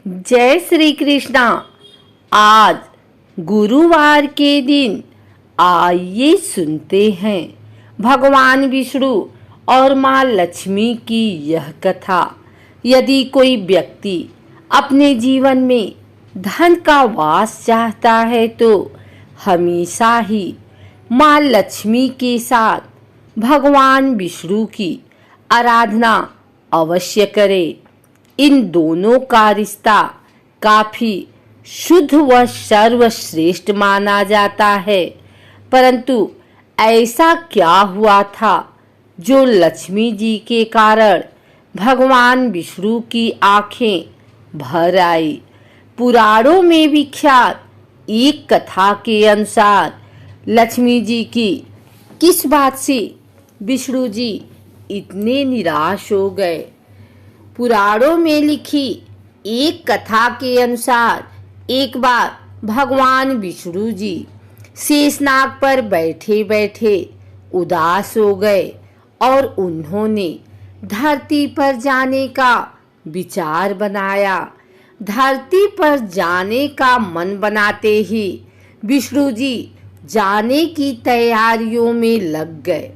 जय श्री कृष्णा। आज गुरुवार के दिन आइए सुनते हैं भगवान विष्णु और माँ लक्ष्मी की यह कथा। यदि कोई व्यक्ति अपने जीवन में धन का वास चाहता है तो हमेशा ही माँ लक्ष्मी के साथ भगवान विष्णु की आराधना अवश्य करे। इन दोनों का रिश्ता काफी शुद्ध व सर्वश्रेष्ठ माना जाता है। परंतु ऐसा क्या हुआ था जो लक्ष्मी जी के कारण भगवान विष्णु की आंखें भर आई। पुराणों में विख्यात एक कथा के अनुसार लक्ष्मी जी की किस बात से विष्णु जी इतने निराश हो गए। पुराणों में लिखी एक कथा के अनुसार एक बार भगवान विष्णु जी शेषनाग पर बैठे बैठे उदास हो गए और उन्होंने धरती पर जाने का विचार बनाया। धरती पर जाने का मन बनाते ही विष्णु जी जाने की तैयारियों में लग गए।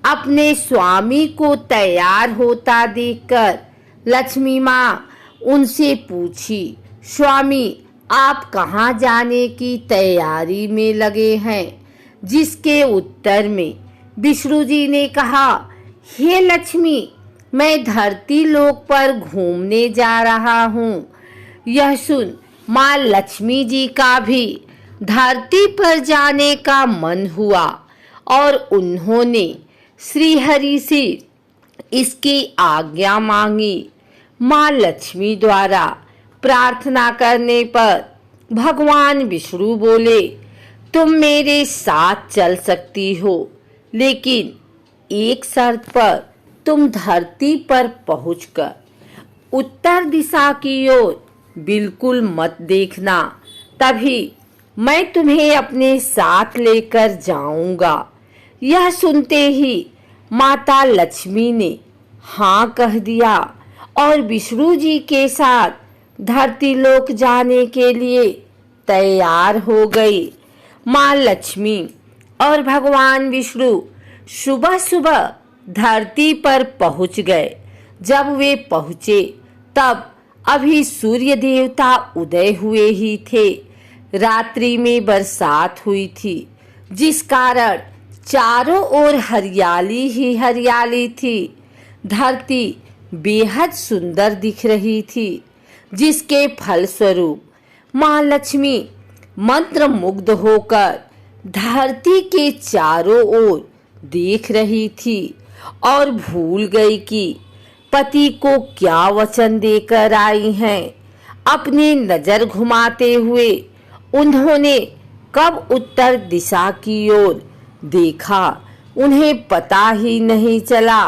अपने स्वामी को तैयार होता देखकर लक्ष्मी माँ उनसे पूछी, स्वामी आप कहाँ जाने की तैयारी में लगे हैं। जिसके उत्तर में विष्णु जी ने कहा, हे लक्ष्मी, मैं धरती लोक पर घूमने जा रहा हूँ। यह सुन माँ लक्ष्मी जी का भी धरती पर जाने का मन हुआ और उन्होंने श्री हरि से इसकी आज्ञा मांगी। माँ लक्ष्मी द्वारा प्रार्थना करने पर भगवान विष्णु बोले, तुम मेरे साथ चल सकती हो, लेकिन एक शर्त पर तुम धरती पर पहुंचकर उत्तर दिशा की ओर बिल्कुल मत देखना, तभी मैं तुम्हें अपने साथ लेकर जाऊंगा। यह सुनते ही माता लक्ष्मी ने हाँ कह दिया और विष्णु जी के साथ धरती लोक जाने के लिए तैयार हो गई। माँ लक्ष्मी और भगवान विष्णु सुबह सुबह धरती पर पहुंच गए। जब वे पहुंचे तब अभी सूर्य देवता उदय हुए ही थे। रात्रि में बरसात हुई थी, जिस कारण चारों ओर हरियाली ही हरियाली थी। धरती बेहद सुंदर दिख रही थी, जिसके फलस्वरूप माँ लक्ष्मी मंत्र मुग्ध होकर धरती के चारों ओर देख रही थी और भूल गई कि पति को क्या वचन देकर आई हैं। अपनी नजर घुमाते हुए उन्होंने कब उत्तर दिशा की ओर देखा, उन्हें पता ही नहीं चला।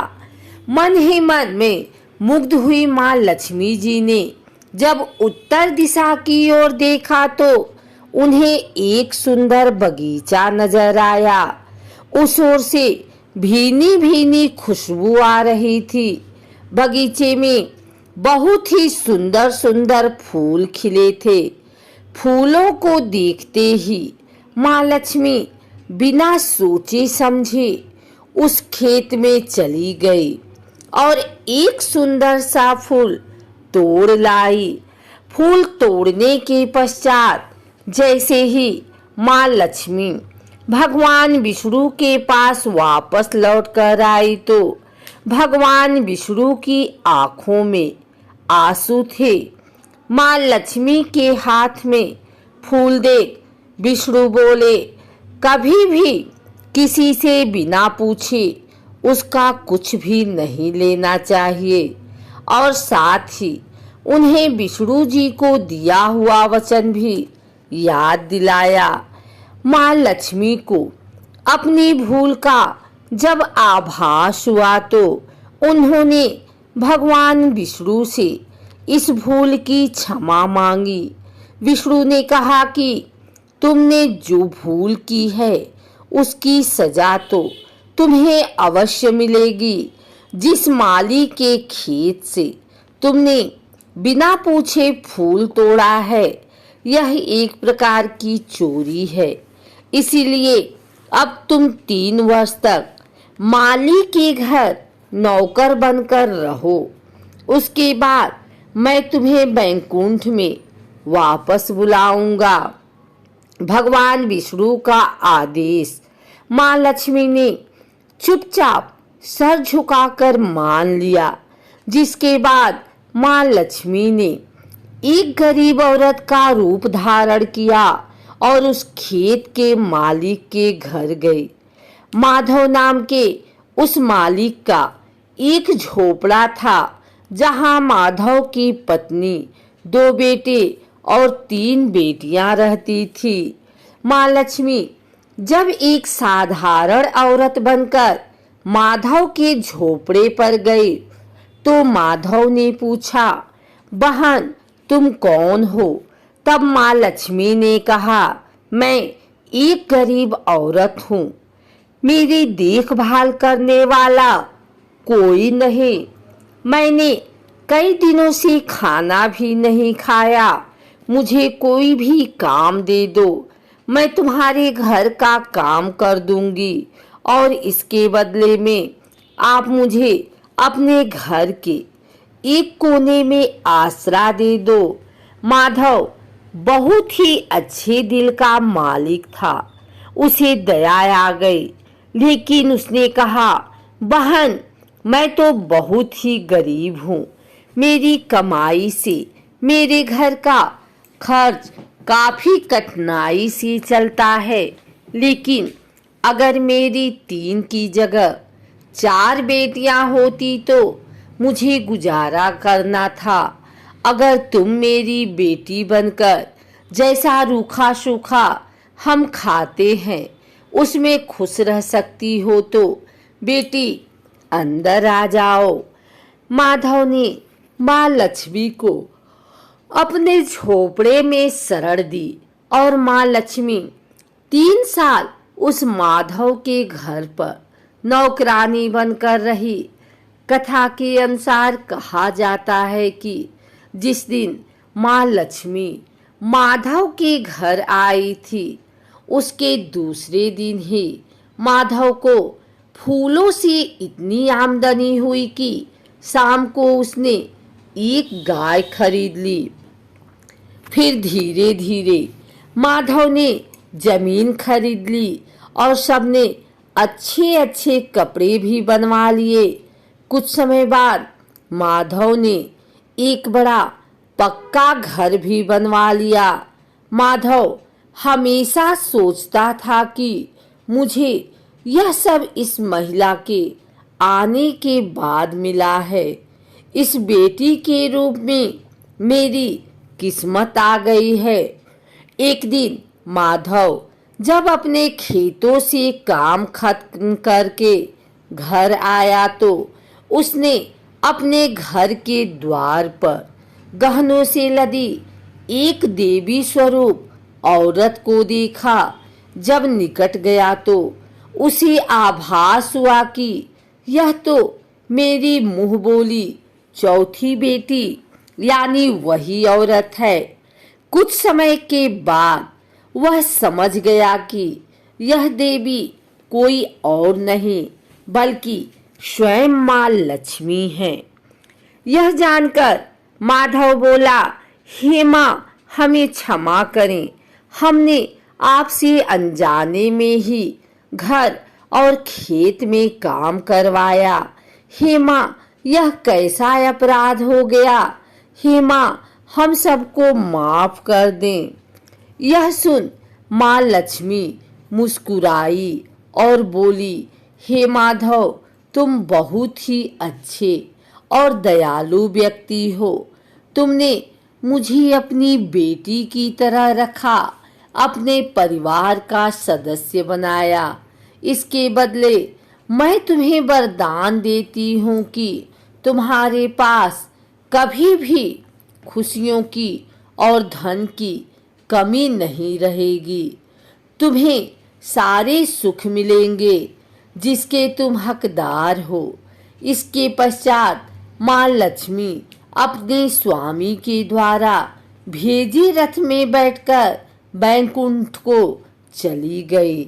मन ही मन में मुग्ध हुई माँ लक्ष्मी जी ने जब उत्तर दिशा की ओर देखा तो उन्हें एक सुंदर बगीचा नजर आया। उस ओर से भीनी भीनी खुशबू आ रही थी। बगीचे में बहुत ही सुंदर सुंदर फूल खिले थे। फूलों को देखते ही माँ लक्ष्मी बिना सोचे समझे उस खेत में चली गई और एक सुंदर सा फूल तोड़ लाई। फूल तोड़ने के पश्चात जैसे ही माँ लक्ष्मी भगवान विष्णु के पास वापस लौट कर आई तो भगवान विष्णु की आंखों में आंसू थे। माँ लक्ष्मी के हाथ में फूल देख विष्णु बोले, कभी भी किसी से बिना पूछे उसका कुछ भी नहीं लेना चाहिए। और साथ ही उन्हें विष्णु जी को दिया हुआ वचन भी याद दिलाया। माँ लक्ष्मी को अपनी भूल का जब आभास हुआ तो उन्होंने भगवान विष्णु से इस भूल की क्षमा मांगी। विष्णु ने कहा कि तुमने जो भूल की है उसकी सजा तो तुम्हें अवश्य मिलेगी। जिस माली के खेत से तुमने बिना पूछे फूल तोड़ा है, यह एक प्रकार की चोरी है। इसीलिए अब तुम 3 वर्ष तक माली के घर नौकर बनकर रहो। उसके बाद मैं तुम्हें वैकुंठ में वापस बुलाऊंगा। भगवान विष्णु का आदेश माँ लक्ष्मी ने चुपचाप सर झुकाकर मान लिया, जिसके बाद माँ लक्ष्मी ने एक गरीब औरत का रूप धारण किया और उस खेत के मालिक के घर गई। माधव नाम के उस मालिक का एक झोपड़ा था, जहां माधव की पत्नी, 2 बेटे और 3 बेटियां रहती थी। माँ लक्ष्मी जब एक साधारण औरत बनकर माधव के झोपड़े पर गई, तो माधव ने पूछा, बहन तुम कौन हो? तब माँ लक्ष्मी ने कहा, मैं एक गरीब औरत हूँ, मेरी देखभाल करने वाला कोई नहीं। मैंने कई दिनों से खाना भी नहीं खाया, मुझे कोई भी काम दे दो, मैं तुम्हारे घर का काम कर दूंगी और इसके बदले में आप मुझे अपने घर के एक कोने में आसरा दे दो। माधव बहुत ही अच्छे दिल का मालिक था, उसे दया आ गई, लेकिन उसने कहा, बहन मैं तो बहुत ही गरीब हूँ, मेरी कमाई से मेरे घर का खर्च काफी कठिनाई से चलता है, लेकिन अगर मेरी 3 की जगह 4 बेटियां होती तो मुझे गुजारा करना था। अगर तुम मेरी बेटी बनकर जैसा रूखा सूखा हम खाते हैं उसमें खुश रह सकती हो तो बेटी अंदर आ जाओ। माधव ने माँ लक्ष्मी को अपने झोपड़े में शरण दी और माँ लक्ष्मी 3 साल उस माधव के घर पर नौकरानी बनकर रही। कथा के अनुसार कहा जाता है कि जिस दिन माँ लक्ष्मी माधव के घर आई थी, उसके दूसरे दिन ही माधव को फूलों से इतनी आमदनी हुई कि शाम को उसने एक गाय खरीद ली। फिर धीरे धीरे माधव ने जमीन खरीद ली और सबने अच्छे अच्छे कपड़े भी बनवा लिए। कुछ समय बाद माधव ने एक बड़ा पक्का घर भी बनवा लिया। माधव हमेशा सोचता था कि मुझे यह सब इस महिला के आने के बाद मिला है। इस बेटी के रूप में मेरी किस्मत आ गई है। एक दिन माधव जब अपने खेतों से काम खत्म करके घर आया तो उसने अपने घर के द्वार पर गहनों से लदी एक देवी स्वरूप औरत को देखा। जब निकट गया तो उसे आभास हुआ कि यह तो मेरी मुंह बोली चौथी बेटी यानी वही औरत है। कुछ समय के बाद वह समझ गया कि यह देवी कोई और नहीं बल्कि स्वयं माँ लक्ष्मी है। यह जानकर माधव बोला, हे माँ हमें क्षमा करें, हमने आपसे अनजाने में ही घर और खेत में काम करवाया। हे माँ यह कैसा अपराध हो गया, हे माँ हम सबको माफ कर दें। यह सुन माँ लक्ष्मी मुस्कुराई और बोली, हे माधव तुम बहुत ही अच्छे और दयालु व्यक्ति हो। तुमने मुझे अपनी बेटी की तरह रखा, अपने परिवार का सदस्य बनाया। इसके बदले मैं तुम्हें वरदान देती हूँ कि तुम्हारे पास कभी भी खुशियों की और धन की कमी नहीं रहेगी। तुम्हें सारे सुख मिलेंगे जिसके तुम हकदार हो। इसके पश्चात माँ लक्ष्मी अपने स्वामी के द्वारा भेजे रथ में बैठकर बैकुंठ को चली गई।